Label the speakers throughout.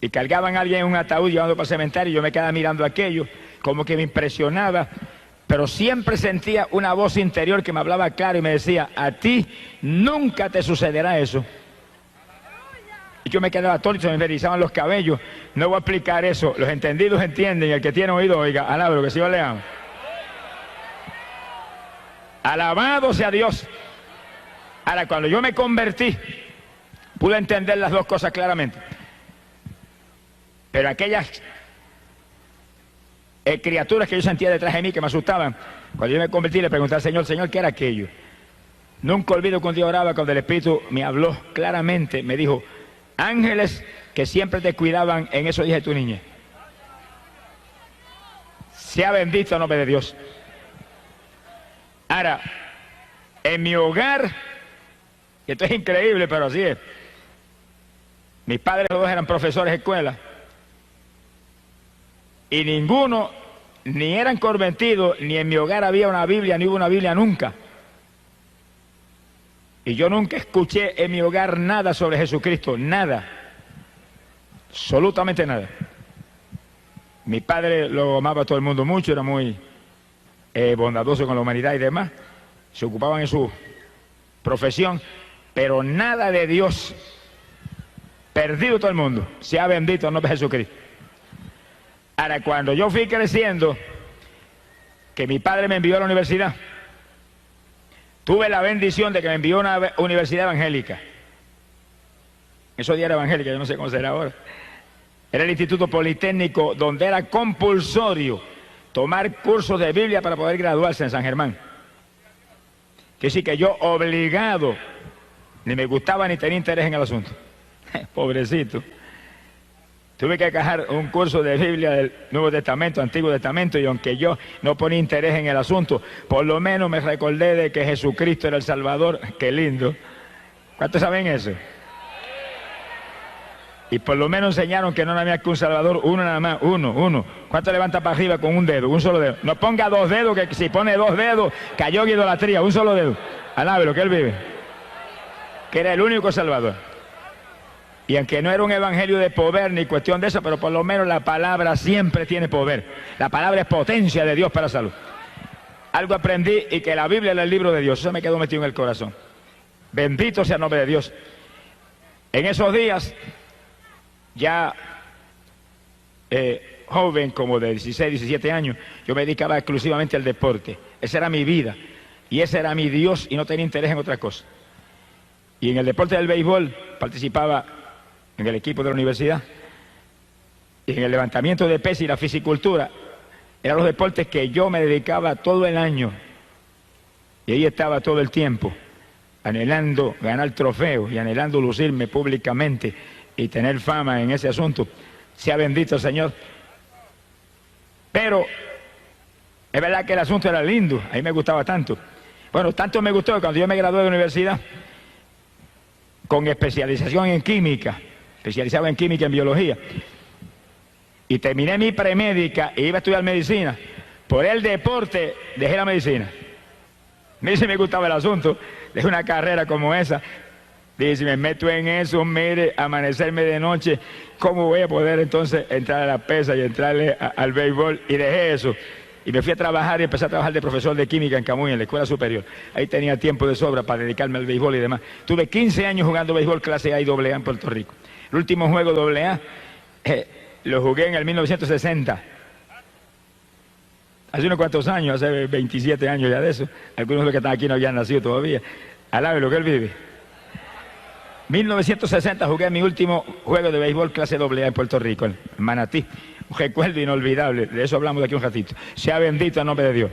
Speaker 1: y cargaban a alguien en un ataúd llevando para el cementerio, y yo me quedaba mirando aquello, como que me impresionaba, pero siempre sentía una voz interior que me hablaba claro y me decía: a ti nunca te sucederá eso. Y yo me quedaba atónito, me erizaban los cabellos. No voy a explicar eso, los entendidos entienden, y el que tiene oído, oiga, alaba lo que Señor le ama. Alabado sea Dios. Ahora, cuando yo me convertí, pude entender las dos cosas claramente. Pero aquellas criaturas que yo sentía detrás de mí que me asustaban, cuando yo me convertí le pregunté al Señor: Señor, ¿qué era aquello? Nunca olvido que un día oraba cuando el Espíritu me habló claramente, me dijo: ángeles que siempre te cuidaban en esos días de tu niñez. Sea bendito el nombre de Dios. Ahora, en mi hogar, y esto es increíble, pero así es, mis padres los dos eran profesores de escuela, y ninguno, ni eran convertidos, ni en mi hogar había una Biblia, ni hubo una Biblia nunca. Y yo nunca escuché en mi hogar nada sobre Jesucristo, nada, absolutamente nada. Mi padre lo amaba a todo el mundo mucho, era muy bondadoso con la humanidad y demás, se ocupaban en su profesión, pero nada de Dios. Perdido todo el mundo, sea bendito el nombre de Jesucristo. Ahora, cuando yo fui creciendo, que mi padre me envió a la universidad, tuve la bendición de que me envió a una universidad evangélica. Esos días era evangélica, yo no sé cómo será ahora. Era el Instituto Politécnico, donde era compulsorio tomar cursos de Biblia para poder graduarse en San Germán. Que sí, que yo obligado, ni me gustaba ni tenía interés en el asunto. Pobrecito. Tuve que acabar un curso de Biblia del Nuevo Testamento, Antiguo Testamento, y aunque yo no ponía interés en el asunto, por lo menos me recordé de que Jesucristo era el Salvador. Qué lindo. ¿Cuántos saben eso? Y por lo menos enseñaron que no había que un Salvador, uno nada más, uno. ¿Cuánto levanta para arriba con un dedo? Un solo dedo. No ponga dos dedos, que si pone dos dedos, cayó en idolatría. Un solo dedo. Alábelo, que él vive. Que era el único Salvador. Y aunque no era un evangelio de poder ni cuestión de eso, pero por lo menos la palabra siempre tiene poder. La palabra es potencia de Dios para la salud. Algo aprendí, y que la Biblia era el libro de Dios. Eso me quedó metido en el corazón. Bendito sea el nombre de Dios. En esos días, ya joven, como de 16, 17 años, yo me dedicaba exclusivamente al deporte. Esa era mi vida, y ese era mi Dios, y no tenía interés en otra cosa. Y en el deporte del béisbol participaba en el equipo de la universidad, y en el levantamiento de pesas y la fisicultura. Eran los deportes que yo me dedicaba todo el año, y ahí estaba todo el tiempo, anhelando ganar trofeos y anhelando lucirme públicamente y tener fama en ese asunto. Sea bendito el Señor. Pero es verdad que el asunto era lindo, a mí me gustaba tanto. Bueno, tanto me gustó que cuando yo me gradué de la universidad, con especialización en química, especializado en química y en biología, y terminé mi premédica e iba a estudiar medicina, por el deporte dejé la medicina. Mire, si me gustaba el asunto, dejé una carrera como esa. Dije, si me meto en eso, mire, amanecerme de noche, ¿cómo voy a poder entonces entrar a la pesa y entrarle al béisbol? Y dejé eso. Y me fui a trabajar y empecé a trabajar de profesor de química en Camuy, en la escuela superior. Ahí tenía tiempo de sobra para dedicarme al béisbol y demás. Tuve 15 años jugando béisbol clase A y AA en Puerto Rico. El último juego AA lo jugué en el 1960. Hace unos cuantos años, hace 27 años ya de eso. Algunos de los que están aquí no habían nacido todavía. Alabe lo que él vive. 1960 jugué mi último juego de béisbol clase AA en Puerto Rico, en Manatí. Un recuerdo inolvidable, de eso hablamos de aquí un ratito. Sea bendito el nombre de Dios.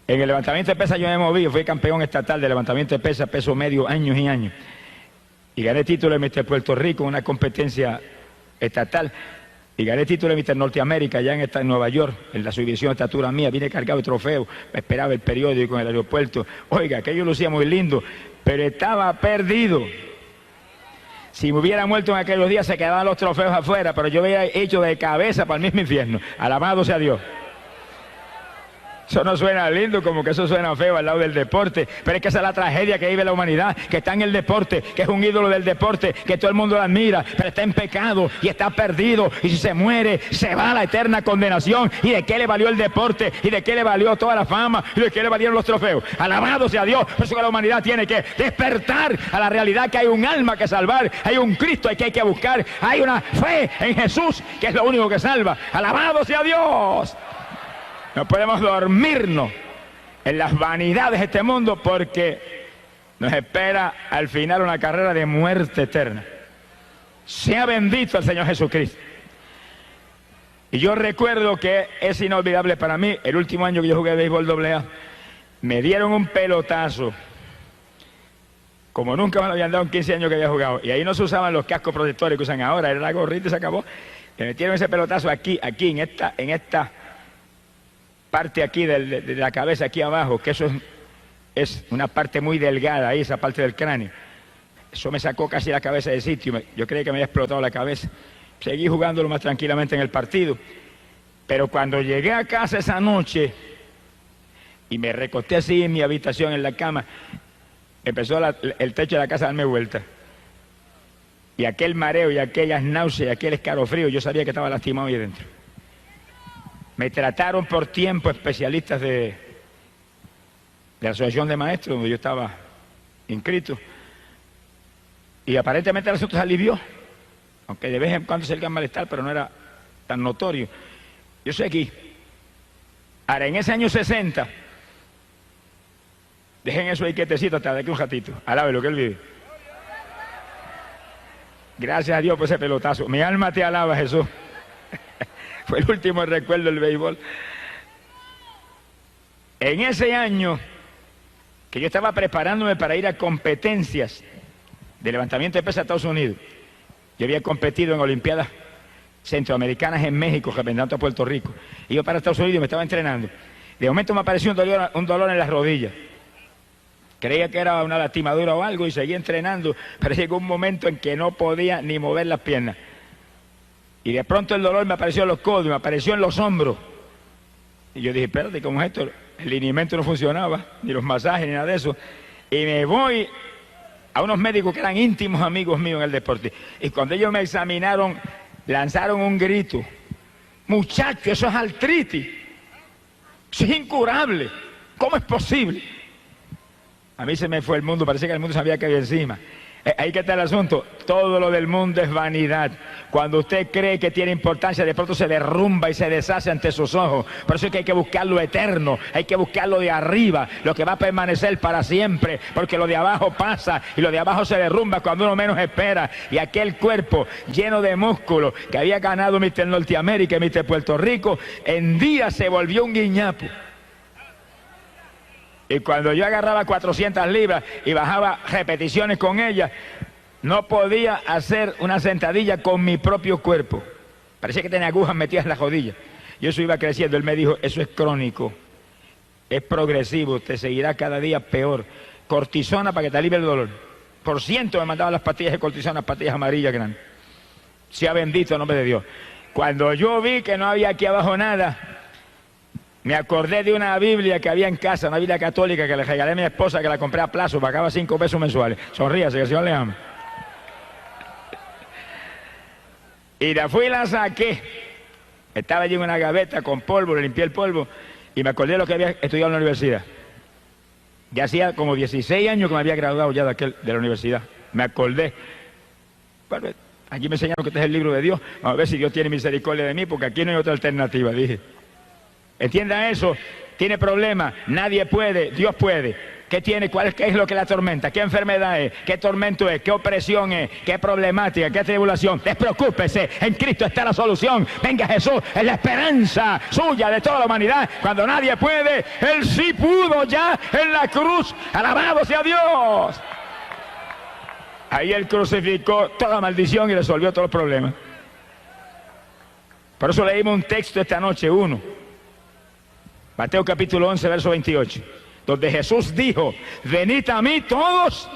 Speaker 1: En el levantamiento de pesas yo me moví, fui campeón estatal de levantamiento de pesas, peso medio, años y años. Y gané título de Mister Puerto Rico en una competencia estatal. Y gané título de Mister Norteamérica allá en Nueva York, en la subdivisión de estatura mía. Vine cargado de trofeos, me esperaba el periódico en el aeropuerto. Oiga, aquello lucía muy lindo, pero estaba perdido. Si me hubiera muerto en aquellos días, se quedaban los trofeos afuera, pero yo hubiera hecho de cabeza para el mismo infierno. Alabado sea Dios. Eso no suena lindo, como que eso suena feo al lado del deporte, pero es que esa es la tragedia que vive la humanidad, que está en el deporte, que es un ídolo del deporte, que todo el mundo lo admira, pero está en pecado y está perdido, y si se muere, se va a la eterna condenación. ¿Y de qué le valió el deporte? ¿Y de qué le valió toda la fama? ¿Y de qué le valieron los trofeos? Alabado sea Dios. Por eso que la humanidad tiene que despertar a la realidad que hay un alma que salvar, hay un Cristo que hay que buscar, hay una fe en Jesús que es lo único que salva. Alabado sea Dios. No podemos dormirnos en las vanidades de este mundo, porque nos espera al final una carrera de muerte eterna. Sea bendito el Señor Jesucristo. Y yo recuerdo que es inolvidable para mí, el último año que yo jugué béisbol AA, me dieron un pelotazo, como nunca me lo habían dado en 15 años que había jugado. Y ahí no se usaban los cascos protectores que usan ahora, era la gorrita y se acabó. Me metieron ese pelotazo aquí, en esta parte aquí de la cabeza, aquí abajo, que eso es una parte muy delgada ahí, esa parte del cráneo. Eso me sacó casi la cabeza de sitio, yo creí que me había explotado la cabeza. Seguí jugándolo más tranquilamente en el partido, pero cuando llegué a casa esa noche y me recosté así en mi habitación, en la cama, empezó el techo de la casa a darme vuelta. Y aquel mareo y aquellas náuseas, aquel escalofrío, yo sabía que estaba lastimado ahí dentro. Me trataron por tiempo especialistas de la Asociación de Maestros, donde yo estaba inscrito. Y aparentemente el asunto se alivió, aunque de vez en cuando se el malestar, pero no era tan notorio. Yo estoy aquí. Ahora, en ese año 60, dejen eso ahí quietecito hasta de aquí un ratito. Alabe lo que él vive. Gracias a Dios por ese pelotazo. Mi alma te alaba, Jesús. Fue el último recuerdo del béisbol. En ese año que yo estaba preparándome para ir a competencias de levantamiento de pesas a Estados Unidos, yo había competido en Olimpiadas Centroamericanas en México, representando a Puerto Rico. Y yo para Estados Unidos me estaba entrenando. De momento me apareció un dolor en las rodillas. Creía que era una lastimadura o algo y seguí entrenando, pero llegó un momento en que no podía ni mover las piernas. Y de pronto el dolor me apareció en los codos, me apareció en los hombros. Y yo dije, espérate, ¿cómo es esto? El linimento no funcionaba, ni los masajes, ni nada de eso. Y me voy a unos médicos que eran íntimos amigos míos en el deporte. Y cuando ellos me examinaron, lanzaron un grito. Muchacho, eso es artritis. Eso es incurable. ¿Cómo es posible? A mí se me fue el mundo, parecía que el mundo sabía que había encima. Ahí que está el asunto, todo lo del mundo es vanidad. Cuando usted cree que tiene importancia, de pronto se derrumba y se deshace ante sus ojos. Por eso es que hay que buscar lo eterno, hay que buscar lo de arriba, lo que va a permanecer para siempre, porque lo de abajo pasa y lo de abajo se derrumba cuando uno menos espera. Y aquel cuerpo lleno de músculos que había ganado Mr. Norteamérica y Mr. Puerto Rico, en día se volvió un guiñapo. Y cuando yo agarraba 400 libras y bajaba repeticiones con ellas, no podía hacer una sentadilla con mi propio cuerpo. Parecía que tenía agujas metidas en la rodilla. Y eso iba creciendo. Él me dijo, eso es crónico, es progresivo, te seguirá cada día peor. Cortisona para que te alivie el dolor. Por ciento me mandaban las pastillas de cortisona, pastillas amarillas grandes. Sea bendito el nombre de Dios. Cuando yo vi que no había aquí abajo nada, me acordé de una Biblia que había en casa, una Biblia católica que le regalé a mi esposa, que la compré a plazo, pagaba 5 pesos mensuales. Sonríase, que el Señor le ama. Y la fui y la saqué. Estaba allí en una gaveta con polvo, le limpié el polvo y me acordé de lo que había estudiado en la universidad. Ya hacía como 16 años que me había graduado ya de la universidad. Me acordé. Bueno, aquí me enseñaron que este es el libro de Dios. Vamos a ver si Dios tiene misericordia de mí, porque aquí no hay otra alternativa, dije. Entienda eso, tiene problemas, nadie puede, Dios puede. ¿Qué tiene? ¿Qué es lo que la atormenta? ¿Qué enfermedad es? ¿Qué tormento es? ¿Qué opresión es? ¿Qué problemática? ¿Qué tribulación? Despreocúpese, en Cristo está la solución. Venga Jesús, es la esperanza suya de toda la humanidad. Cuando nadie puede, Él sí pudo ya en la cruz. Alabado sea Dios. Ahí Él crucificó toda maldición y resolvió todos los problemas. Por eso leímos un texto esta noche, Mateo capítulo 11, verso 28, donde Jesús dijo, venid a mí todos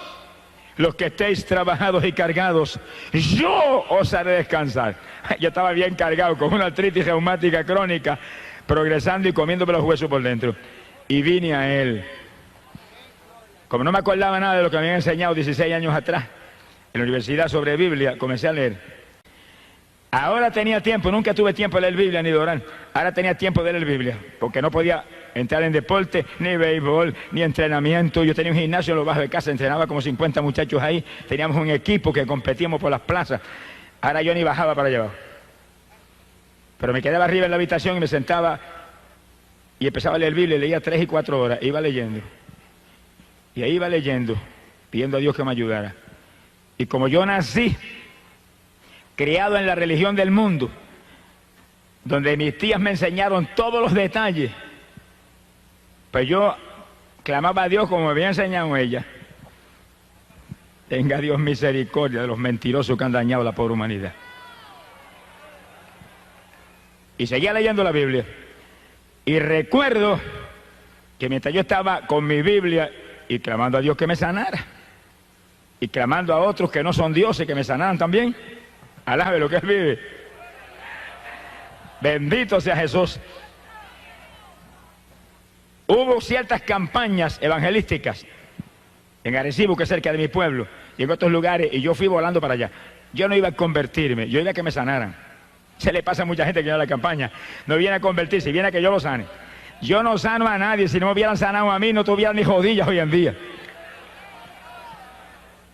Speaker 1: los que estéis trabajados y cargados, yo os haré descansar. Yo estaba bien cargado con una artritis reumática crónica, progresando y comiéndome los huesos por dentro. Y vine a él. Como no me acordaba nada de lo que me habían enseñado 16 años atrás, en la universidad sobre Biblia, comencé a leer. Ahora tenía tiempo, nunca tuve tiempo de leer Biblia ni de orar. Ahora tenía tiempo de leer Biblia, porque no podía entrar en deporte, ni béisbol, ni entrenamiento. Yo tenía un gimnasio en lo bajo de casa, entrenaba como 50 muchachos ahí. Teníamos un equipo que competíamos por las plazas. Ahora yo ni bajaba para allá abajo. Pero me quedaba arriba en la habitación y me sentaba y empezaba a leer Biblia, leía 3 y 4 horas, iba leyendo. Y ahí iba leyendo, pidiendo a Dios que me ayudara. Y como yo nací criado en la religión del mundo, donde mis tías me enseñaron todos los detalles, pues yo clamaba a Dios como me había enseñado ella. Tenga Dios misericordia de los mentirosos que han dañado a la pobre humanidad. Y seguía leyendo la Biblia. Y recuerdo que mientras yo estaba con mi Biblia y clamando a Dios que me sanara, y clamando a otros que no son dioses que me sanaran también, alabe lo que Él vive. Bendito sea Jesús. Hubo ciertas campañas evangelísticas en Arecibo, que es cerca de mi pueblo, y en otros lugares, y yo fui volando para allá. Yo no iba a convertirme, yo iba a que me sanaran. Se le pasa a mucha gente que viene a la campaña, no viene a convertirse, viene a que yo lo sane. Yo no sano a nadie, si no me hubieran sanado a mí, no tuvieran ni rodillas hoy en día.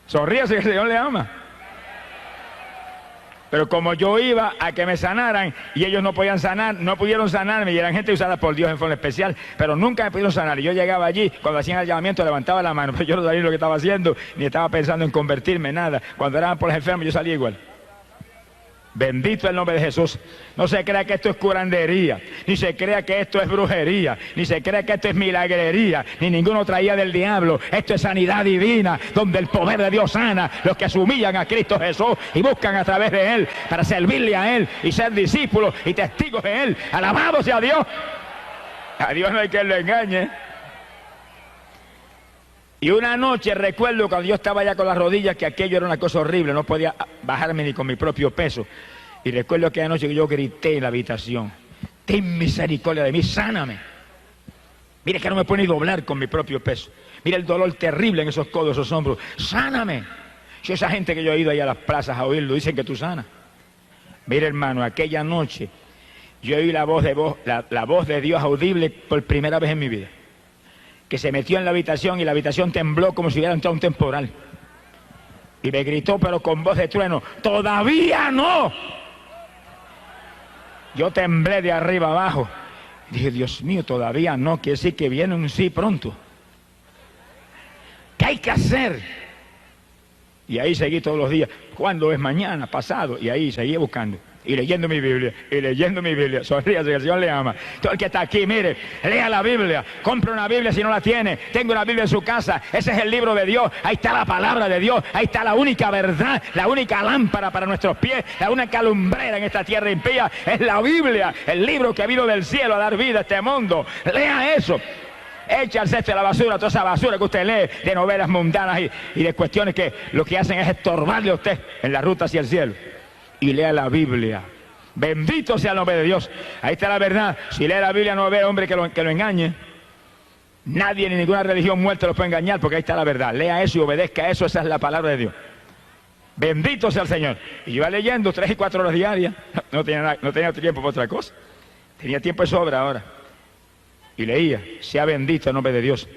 Speaker 1: Sonríase que el Señor le ama. Pero como yo iba a que me sanaran y ellos no podían sanar, no pudieron sanarme, y eran gente usada por Dios en forma especial, pero nunca me pudieron sanar. Y yo llegaba allí, cuando hacían el llamamiento levantaba la mano, pero yo no sabía lo que estaba haciendo, ni estaba pensando en convertirme, nada. Cuando eran por los enfermos yo salía igual. Bendito el nombre de Jesús. No se crea que esto es curandería, ni se crea que esto es brujería, ni se crea que esto es milagrería, ni ninguna traía del diablo. Esto es sanidad divina, donde el poder de Dios sana los que se humillan a Cristo Jesús y buscan a través de Él para servirle a Él y ser discípulos y testigos de Él. Alabado sea Dios. A Dios no hay que lo engañe. Y una noche recuerdo cuando yo estaba ya con las rodillas, que aquello era una cosa horrible, no podía bajarme ni con mi propio peso. Y recuerdo aquella noche que yo grité en la habitación: ten misericordia de mí, sáname. Mire que no me puedo ni doblar con mi propio peso. Mira el dolor terrible en esos codos, esos hombros. Sáname. Si esa gente que yo he ido ahí a las plazas a oírlo, dicen que tú sanas. Mire, hermano, aquella noche yo oí la voz de Dios audible por primera vez en mi vida, que se metió en la habitación y la habitación tembló como si hubiera entrado un temporal. Y me gritó, pero con voz de trueno: ¡todavía no! Yo temblé de arriba abajo. Dije: Dios mío, todavía no, quiere decir que viene un sí pronto. ¿Qué hay que hacer? Y ahí seguí todos los días. ¿Cuándo es? Mañana, pasado. Y ahí seguí buscando. Y leyendo mi Biblia, y leyendo mi Biblia. Sonríase que el Señor le ama. Todo el que está aquí, mire, lea la Biblia. Compre una Biblia si no la tiene. Tenga una Biblia en su casa. Ese es el libro de Dios. Ahí está la palabra de Dios. Ahí está la única verdad, la única lámpara para nuestros pies, la única lumbrera en esta tierra impía. Es la Biblia, el libro que vino del cielo a dar vida a este mundo. Lea eso. Echa al cesto de la basura toda esa basura que usted lee de novelas mundanas y de cuestiones que lo que hacen es estorbarle a usted en la ruta hacia el cielo. Y lea la Biblia. Bendito sea el nombre de Dios. Ahí está la verdad. Si lee la Biblia no va a haber hombre que lo engañe. Nadie ni ninguna religión muerta lo puede engañar, porque ahí está la verdad. Lea eso y obedezca a eso. Esa es la palabra de Dios. Bendito sea el Señor. Y yo iba leyendo 3 y 4 horas diarias. No tenía tiempo para otra cosa. Tenía tiempo de sobra ahora. Y leía: sea bendito el nombre de Dios.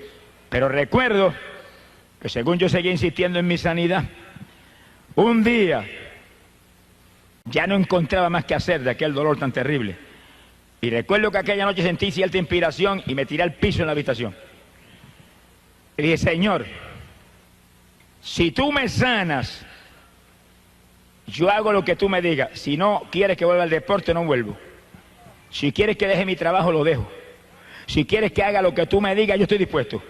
Speaker 1: Pero recuerdo que según yo seguía insistiendo en mi sanidad, un día ya no encontraba más que hacer de aquel dolor tan terrible. Y recuerdo que aquella noche sentí cierta inspiración y me tiré al piso en la habitación. Y dije: Señor, si tú me sanas, yo hago lo que tú me digas. Si no quieres que vuelva al deporte, no vuelvo. Si quieres que deje mi trabajo, lo dejo. Si quieres que haga lo que tú me digas, yo estoy dispuesto.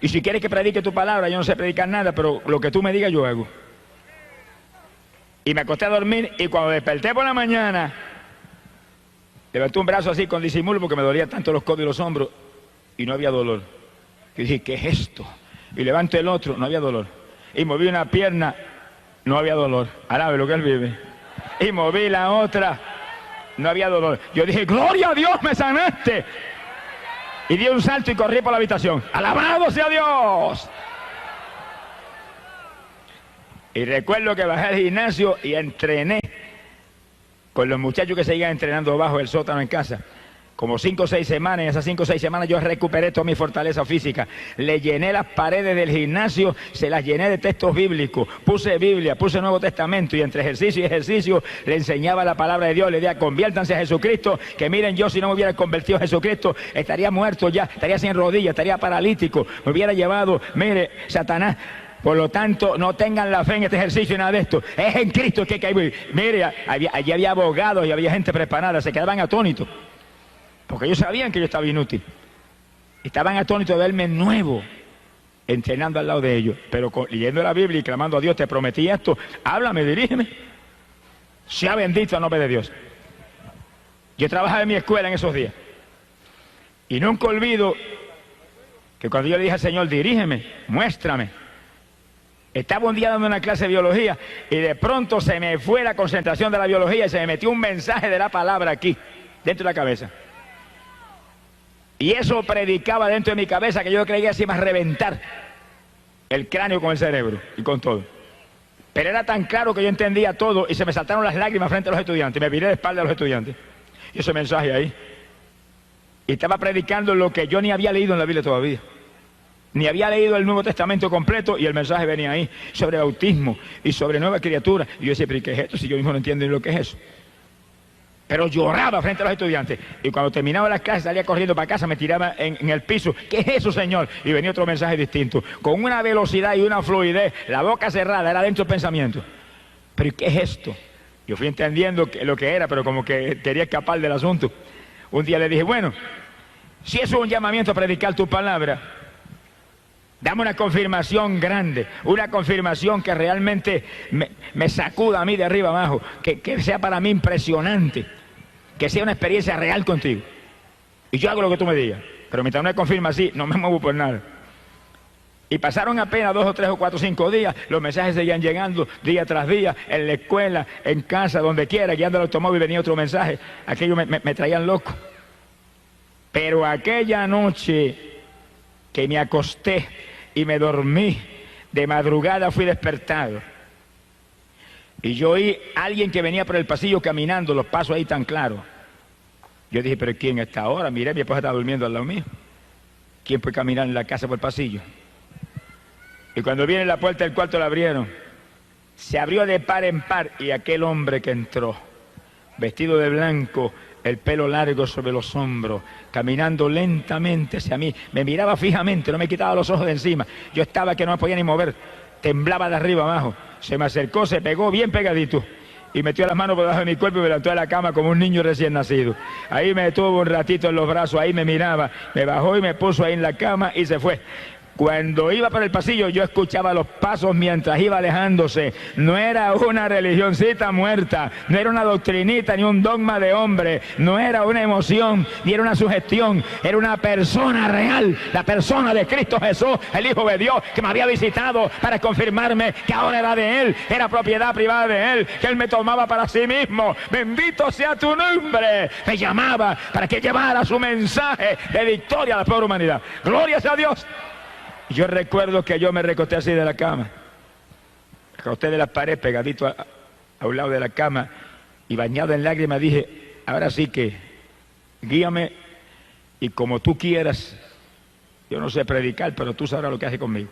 Speaker 1: Y si quieres que predique tu palabra, yo no sé predicar nada, pero lo que tú me digas, yo hago. Y me acosté a dormir, y cuando desperté por la mañana, levanté un brazo así con disimulo porque me dolían tanto los codos y los hombros, y no había dolor. Y dije: ¿qué es esto? Y levanto el otro, no había dolor. Y moví una pierna, no había dolor. Alabe lo que Él vive. Y moví la otra, no había dolor. Yo dije, gloria a Dios, me sanaste. Y di un salto y corrí por la habitación. ¡Alabado sea Dios! Y recuerdo que bajé al gimnasio y entrené con los muchachos que seguían entrenando bajo el sótano en casa. Como 5 o 6 semanas, en esas 5 o 6 semanas yo recuperé toda mi fortaleza física. Le llené las paredes del gimnasio, se las llené de textos bíblicos. Puse Biblia, puse Nuevo Testamento y entre ejercicio y ejercicio le enseñaba la palabra de Dios. Le decía, conviértanse a Jesucristo, que miren, yo si no me hubiera convertido a Jesucristo, estaría muerto ya, estaría sin rodillas, estaría paralítico, me hubiera llevado, mire, Satanás. Por lo tanto, no tengan la fe en este ejercicio y nada de esto. Es en Cristo que hay que ir. Mire, allí había abogados y había gente preparada, se quedaban atónitos. Porque ellos sabían que yo estaba inútil. Estaban atónitos de verme nuevo, entrenando al lado de ellos. Pero leyendo la Biblia y clamando a Dios, te prometí esto, háblame, dirígeme. Sea bendito el nombre de Dios. Yo trabajaba en mi escuela en esos días. Y nunca olvido que cuando yo le dije al Señor, dirígeme, muéstrame. Estaba un día dando una clase de biología y de pronto se me fue la concentración de la biología y se me metió un mensaje de la palabra aquí, dentro de la cabeza. Y eso predicaba dentro de mi cabeza que yo creía que se iba a reventar el cráneo con el cerebro y con todo. Pero era tan claro que yo entendía todo y se me saltaron las lágrimas frente a los estudiantes. Me viré de espalda a los estudiantes. Y ese mensaje ahí. Y estaba predicando lo que yo ni había leído en la Biblia todavía. Ni había leído el Nuevo Testamento completo y el mensaje venía ahí sobre bautismo y sobre nueva criatura. Y yo decía, pero ¿qué es esto? Si yo mismo no entiendo ni lo que es eso. Pero lloraba frente a los estudiantes. Y cuando terminaba las clases salía corriendo para casa, me tiraba en el piso. ¿Qué es eso, Señor? Y venía otro mensaje distinto. Con una velocidad y una fluidez, la boca cerrada, era dentro del pensamiento. ¿Pero qué es esto? Yo fui entendiendo lo que era, pero como que quería escapar del asunto. Un día le dije, bueno, si eso es un llamamiento a predicar tu palabra, dame una confirmación grande, una confirmación que realmente me sacuda a mí de arriba abajo, que sea para mí impresionante, que sea una experiencia real contigo. Y yo hago lo que tú me digas, pero mientras no me confirma así, no me muevo por nada. Y pasaron apenas 2 o 3 o 4 o 5 días, los mensajes seguían llegando día tras día, en la escuela, en casa, donde quiera, guiando el automóvil venía otro mensaje, aquello me traían loco. Pero aquella noche que me acosté y me dormí, de madrugada fui despertado. Y yo oí a alguien que venía por el pasillo caminando, los pasos ahí tan claros. Yo dije, pero ¿quién está ahora? Miré, mi esposa estaba durmiendo al lado mío. ¿Quién puede caminar en la casa por el pasillo? Y cuando viene la puerta del cuarto la abrieron. Se abrió de par en par y aquel hombre que entró, vestido de blanco, el pelo largo sobre los hombros, caminando lentamente hacia mí, me miraba fijamente, no me quitaba los ojos de encima. Yo estaba que no me podía ni mover, temblaba de arriba abajo. Se me acercó, se pegó bien pegadito y metió las manos por debajo de mi cuerpo y me levantó de la cama como un niño recién nacido. Ahí me tuvo un ratito en los brazos, ahí me miraba, me bajó y me puso ahí en la cama y se fue. Cuando iba por el pasillo yo escuchaba los pasos mientras iba alejándose. No era una religioncita muerta, no era una doctrinita ni un dogma de hombre, no era una emoción ni era una sugestión, era una persona real, la persona de Cristo Jesús, el Hijo de Dios, que me había visitado para confirmarme que ahora era de Él, era propiedad privada de Él, que Él me tomaba para sí mismo. Bendito sea tu nombre. Me llamaba para que llevara su mensaje de victoria a la pobre humanidad. Gloria sea a Dios. Yo recuerdo que yo me recosté así de la cama, recosté de la pared pegadito a un lado de la cama y bañado en lágrimas dije, ahora sí que guíame y como tú quieras. Yo no sé predicar, pero tú sabrás lo que haces conmigo.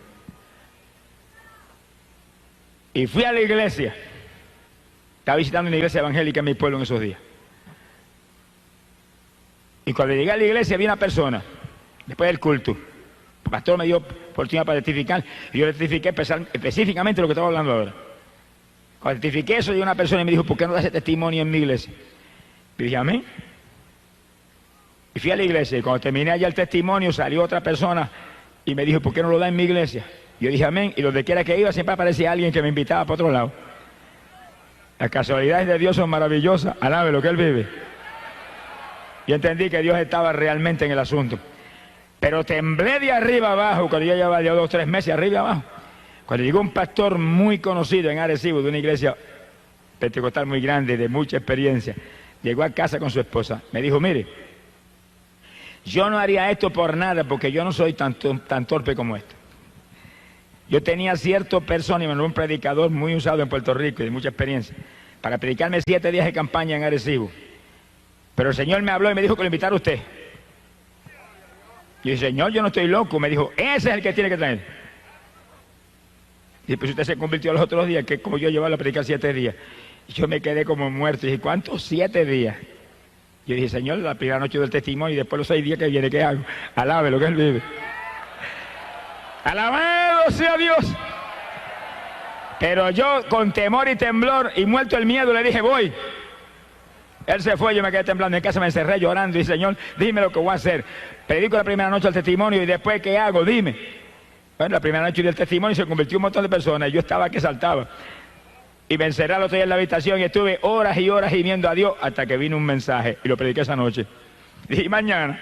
Speaker 1: Y fui a la iglesia. Estaba visitando una iglesia evangélica en mi pueblo en esos días. Y cuando llegué a la iglesia vi una persona, después del culto. El pastor me dio oportunidad para testificar y yo le testifiqué específicamente lo que estaba hablando ahora. Cuando testifiqué eso, llegó una persona y me dijo, ¿por qué no das ese testimonio en mi iglesia? Y dije, amén. Y fui a la iglesia y cuando terminé allá el testimonio salió otra persona y me dijo, ¿por qué no lo da en mi iglesia? Y yo dije, amén. Y donde quiera que iba siempre aparecía alguien que me invitaba para otro lado. Las casualidades de Dios son maravillosas. Alabe lo que Él vive. Yo entendí que Dios estaba realmente en el asunto. Pero temblé de arriba abajo, cuando yo llevaba ya 2 o 3 meses arriba abajo. Cuando llegó un pastor muy conocido en Arecibo, de una iglesia pentecostal muy grande, de mucha experiencia, llegó a casa con su esposa, me dijo, mire, yo no haría esto por nada porque yo no soy tan torpe como esto. Yo tenía cierto persona, y me lo un predicador muy usado en Puerto Rico y de mucha experiencia, para predicarme 7 días de campaña en Arecibo. Pero el Señor me habló y me dijo que lo invitara a usted. Y el Señor, yo no estoy loco. Me dijo, ese es el que tiene que traer. Y pues usted se convirtió los otros días, que como yo llevaba a predicar 7 días. Y yo me quedé como muerto. Y dije, ¿cuántos 7 días? Yo dije, Señor, la primera noche del testimonio y después los 6 días que viene, ¿qué hago? Alabe lo que Él vive. Alabado sea Dios. Pero yo con temor y temblor y muerto el miedo le dije, voy. Él se fue, yo me quedé temblando en casa, me encerré llorando y Señor, dime lo que voy a hacer. Predico la primera noche el testimonio y después, ¿qué hago? Dime. Bueno, la primera noche del testimonio se convirtió en un montón de personas y yo estaba que saltaba. Y me encerré al otro día en la habitación y estuve horas y horas gimiendo a Dios hasta que vino un mensaje y lo prediqué esa noche. Y mañana.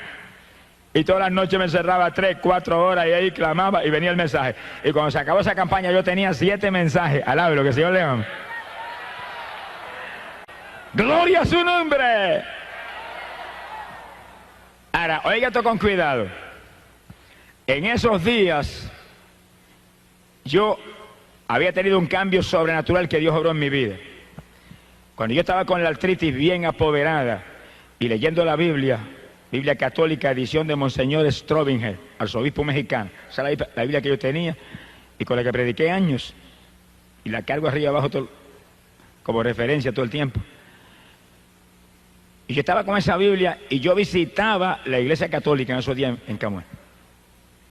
Speaker 1: Y todas las noches me encerraba 3, 4 horas y ahí clamaba y venía el mensaje. Y cuando se acabó esa campaña yo tenía 7 mensajes. Alabe lo que el Señor le ama. ¡Gloria a su nombre! Ahora, oiga esto con cuidado. En esos días, yo había tenido un cambio sobrenatural que Dios obró en mi vida. Cuando yo estaba con la artritis bien apoderada y leyendo la Biblia católica, edición de Monseñor Strobinger, arzobispo mexicano, esa es la Biblia que yo tenía y con la que prediqué años, y la cargo arriba abajo como referencia todo el tiempo. Y yo estaba con esa Biblia y yo visitaba la iglesia católica en esos días en Camuy.